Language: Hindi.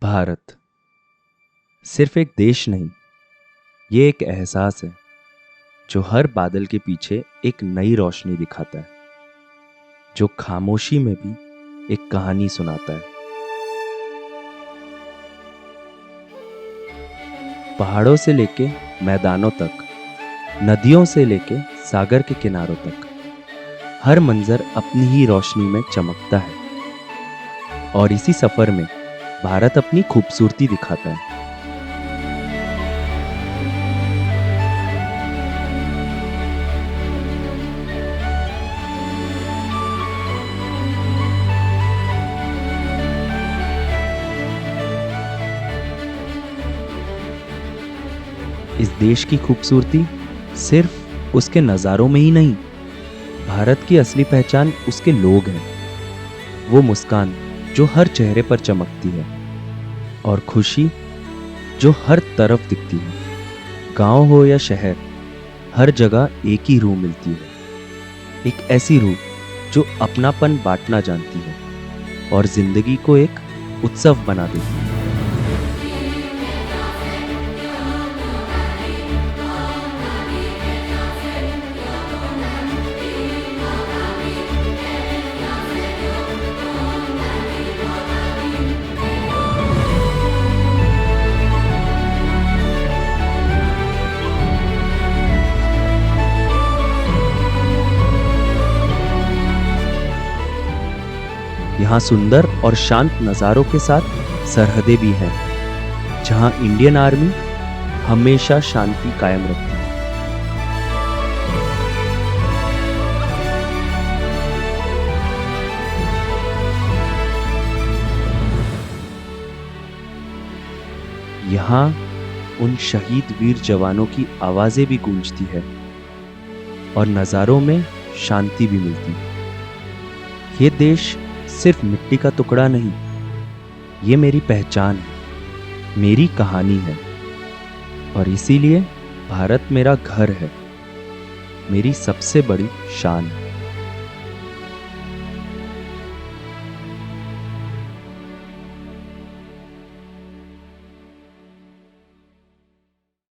भारत सिर्फ एक देश नहीं, ये एक एहसास है जो हर बादल के पीछे एक नई रोशनी दिखाता है, जो खामोशी में भी एक कहानी सुनाता है। पहाड़ों से लेके मैदानों तक, नदियों से लेके सागर के किनारों तक, हर मंजर अपनी ही रोशनी में चमकता है। और इसी सफर में भारत अपनी खूबसूरती दिखाता है। इस देश की खूबसूरती सिर्फ उसके नज़ारों में ही नहीं, भारत की असली पहचान उसके लोग हैं। वो मुस्कान जो हर चेहरे पर चमकती है और खुशी जो हर तरफ दिखती है। गांव हो या शहर, हर जगह एक ही रूह मिलती है, एक ऐसी रूह जो अपनापन बांटना जानती है और जिंदगी को एक उत्सव बना देती है। यहाँ सुंदर और शांत नज़ारों के साथ सरहदें भी हैं, जहाँ इंडियन आर्मी हमेशा शांति कायम रखती है। यहाँ उन शहीद वीर जवानों की आवाजें भी गूंजती है और नज़ारों में शांति भी मिलती है। ये देश सिर्फ मिट्टी का टुकड़ा नहीं, ये मेरी पहचान है, मेरी कहानी है। और इसीलिए भारत मेरा घर है, मेरी सबसे बड़ी शान है।